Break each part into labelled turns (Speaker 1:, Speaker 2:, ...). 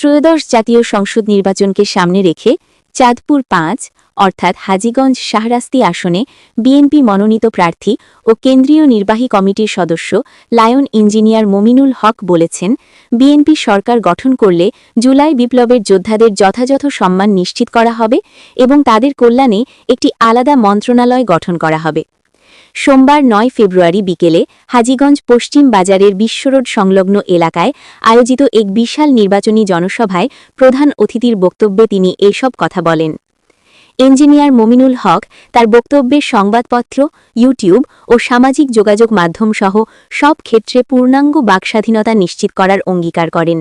Speaker 1: ত্রয়োদশ জাতীয় সংসদ নির্বাচনকে সামনে রেখে চাঁদপুর ৫ অর্থাৎ হাজীগঞ্জ শাহরাস্তি আসনে বিএনপি মনোনীত প্রার্থী ও কেন্দ্রীয় নির্বাহী কমিটির সদস্য লায়ন ইঞ্জিনিয়ার মমিনুল হক বলেছেন, বিএনপি সরকার গঠন করলে জুলাই বিপ্লবের যোদ্ধাদের যথাযথ সম্মান নিশ্চিত করা হবে এবং তাদের কল্যাণে একটি আলাদা মন্ত্রণালয় গঠন করা হবে। সোমবার ৯ ফেব্রুয়ারি বিকেলে হাজীগঞ্জ পশ্চিম বাজারের বিশ্বরোড সংলগ্ন এলাকায় আয়োজিত এক বিশাল নির্বাচনী জনসভায় প্রধান অতিথির বক্তব্যে তিনি এসব কথা বলেন। ইঞ্জিনিয়ার মমিনুল হক তার বক্তব্যে সংবাদপত্র, ইউটিউব ও সামাজিক যোগাযোগ মাধ্যমসহ সব ক্ষেত্রে পূর্ণাঙ্গ বাকস্বাধীনতা নিশ্চিত করার অঙ্গীকার করেন।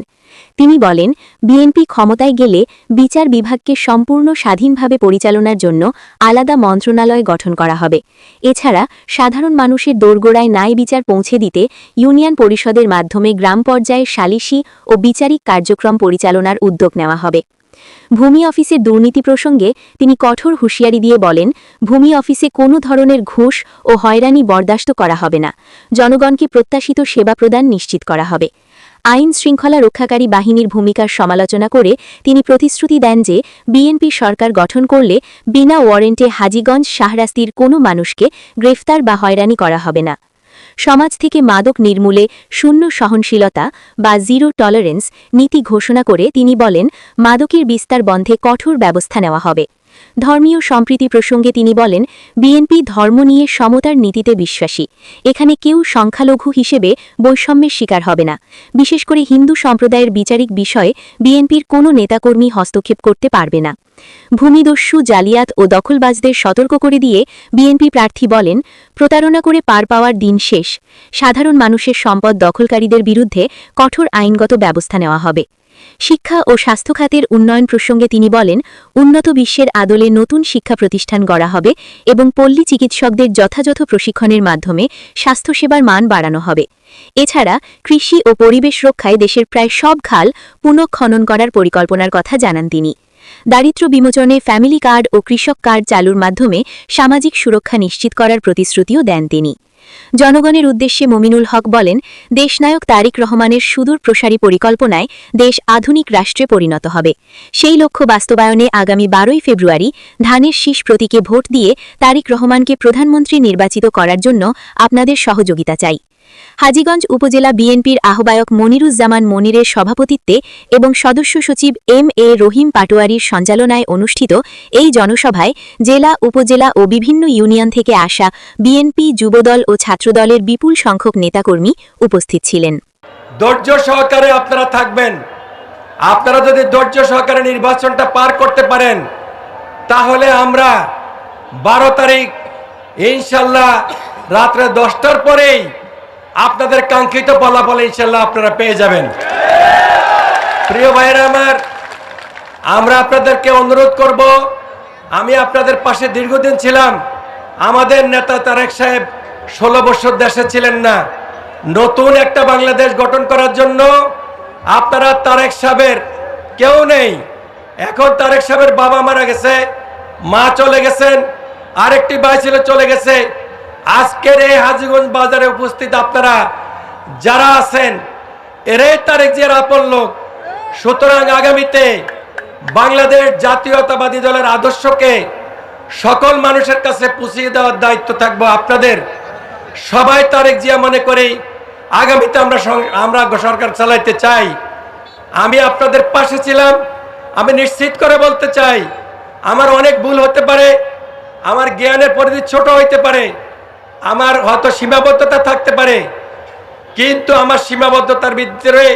Speaker 1: তিনি বলেন, বিএনপি ক্ষমতায় গেলে বিচার বিভাগকে সম্পূর্ণ স্বাধীনভাবে পরিচালনার জন্য আলাদা মন্ত্রণালয় গঠন করা হবে। এছাড়া সাধারণ মানুষের দোরগোড়ায় ন্যায় বিচার পৌঁছে দিতে ইউনিয়ন পরিষদের মাধ্যমে গ্রাম পর্যায়ে সালিসি ও বিচারিক কার্যক্রম পরিচালনার উদ্যোগ নেওয়া হবে। ভূমি অফিসের দুর্নীতি প্রসঙ্গে তিনি কঠোর হুঁশিয়ারি দিয়ে বলেন, ভূমি অফিসে কোনো ধরনের ঘুষ ও হয়রানি বরদাস্ত করা হবে না। জনগণকে প্রত্যাশিত সেবা প্রদান নিশ্চিত করা হবে। আইন শৃঙ্খলা রক্ষাকারী বাহিনীর ভূমিকার সমালোচনা করে তিনি প্রতিশ্রুতি দেন যে বিএনপি সরকার গঠন করলে বিনা ওয়ারেন্টে হাজীগঞ্জ শাহরাস্তির কোনো মানুষকে গ্রেফতার বা হয়রানি করা হবে না। সমাজ থেকে মাদক নির্মূলে শূন্য সহনশীলতা বা জিরো টলারেন্স নীতি ঘোষণা করে তিনি বলেন, মাদকের বিস্তার বন্ধে কঠোর ব্যবস্থা নেওয়া হবে। ধর্মীয় সম্প্রীতি প্রসঙ্গে তিনি বলেন, বিএনপি ধর্ম নিয়ে সমতার নীতিতে বিশ্বাসী। এখানে কেউ সংখ্যালঘু হিসেবে বৈষম্যের শিকার হবে না। বিশেষ করে হিন্দু সম্প্রদায়ের বিচারিক বিষয়ে বিএনপির কোনো নেতাকর্মী হস্তক্ষেপ করতে পারবে না। ভূমিদস্যু, জালিয়াত ও দখলবাজদের সতর্ক করে দিয়ে বিএনপি প্রার্থী বলেন, প্রতারণা করে পার পাওয়ার দিন শেষ। সাধারণ মানুষের সম্পদ দখলকারীদের বিরুদ্ধে কঠোর আইনগত ব্যবস্থা নেওয়া হবে। শিক্ষা ও স্বাস্থ্য খাতের উন্নয়ন প্রসঙ্গে তিনি বলেন, উন্নত বিশ্বের আদলে নতুন শিক্ষা প্রতিষ্ঠান গড়া হবে এবং পল্লী চিকিৎসকদের যথাযথ প্রশিক্ষণের মাধ্যমে স্বাস্থ্যসেবার মান বাড়ানো হবে। এছাড়া কৃষি ও পরিবেশ রক্ষায় দেশের প্রায় সব খাল পুনঃখনন করার পরিকল্পনার কথা জানান তিনি। দারিদ্র্য বিমোচনে ফ্যামিলি কার্ড ও কৃষক কার্ড চালুর মাধ্যমে সামাজিক সুরক্ষা নিশ্চিত করার প্রতিশ্রুতিও দেন তিনি। জনগণের উদ্দেশ্যে মমিনুল হক বলেন, দেশনায়ক তারেক রহমানের সুদূর প্রসারী পরিকল্পনায় দেশ আধুনিক রাষ্ট্রে পরিণত হবে। সেই লক্ষ্য বাস্তবায়নে আগামী ১২ ফেব্রুয়ারি ধানের শীষ প্রতীকে ভোট দিয়ে তারেক রহমানকে প্রধানমন্ত্রী নির্বাচিত করার জন্য আপনাদের সহযোগিতা চাই। হাজীগঞ্জ উপজেলা বিএনপির আহ্বায়ক মনিরুজ্জামান মনিরের সভাপতিত্বে এবং সদস্য সচিব এম.এ. রহিম পাটোয়ারির সঞ্চালনায় অনুষ্ঠিত এই জনসভায় জেলা, উপজেলা ও বিভিন্ন ইউনিয়ন থেকে আসা বিএনপি, যুবদল ও ছাত্রদলের বিপুল সংখ্যক নেতাকর্মী উপস্থিত ছিলেন।
Speaker 2: ধৈর্য সহকারে আপনারা থাকবেন। আপনারা যদি ধৈর্য সহকারে নির্বাচনটা পার করতে পারেন, তাহলে আমরা 12 তারিখ ইনশাল্লাহ রাত্রে 10টার পরেই আপনাদের কাঙ্ক্ষিত ফলাফল ইনশাল্লাহ আপনারা পেয়ে যাবেন। প্রিয় ভাইরা আমার, আমরা আপনাদেরকে অনুরোধ করব, আমি আপনাদের পাশে দীর্ঘদিন ছিলাম। আমাদের নেতা তারেক সাহেব 16 বছর দেশে ছিলেন না। নতুন একটা বাংলাদেশ গঠন করার জন্য আপনারা তারেক সাহেবের কেউ নেই। এখন তারেক সাহেবের বাবা মারা গেছে, মা চলে গেছেন, আরেকটি ভাই ছিল চলে গেছে। আজকের এই হাজীগঞ্জ বাজারে উপস্থিত আপনারা যারা আছেন, এরাই তারেক জিয়ার আপন লোক। সুতরাং আগামীতে বাংলাদেশ জাতীয়তাবাদী দলের আদর্শকে সকল মানুষের কাছে পৌঁছিয়ে দেওয়ার দায়িত্ব থাকবে আপনাদের। সবাই তারেক জিয়া মনে করি আগামীতে আমরা সরকার চালাইতে চাই। আমি আপনাদের পাশে ছিলাম। আমি নিশ্চিত করে বলতে চাই, আমার অনেক ভুল হতে পারে, আমার জ্ঞানের পরিধি ছোট হইতে পারে, আমার হয়তো সীমাবদ্ধতা থাকতে পারে, কিন্তু আমার সীমাবদ্ধতার ভিতরে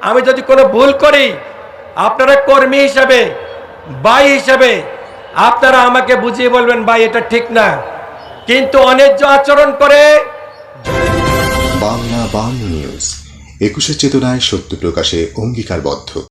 Speaker 2: আমি যদি কোনো ভুল করি, আপনারা কর্মী হিসাবে, ভাই হিসাবে আপনারা আমাকে বুঝিয়ে বলবেন, ভাই এটা ঠিক না। কিন্তু অন্যায্য আচরণ করে
Speaker 3: বাংলা নিউজ 21 চেতনায় সত্য প্রকাশে অঙ্গীকারবদ্ধ।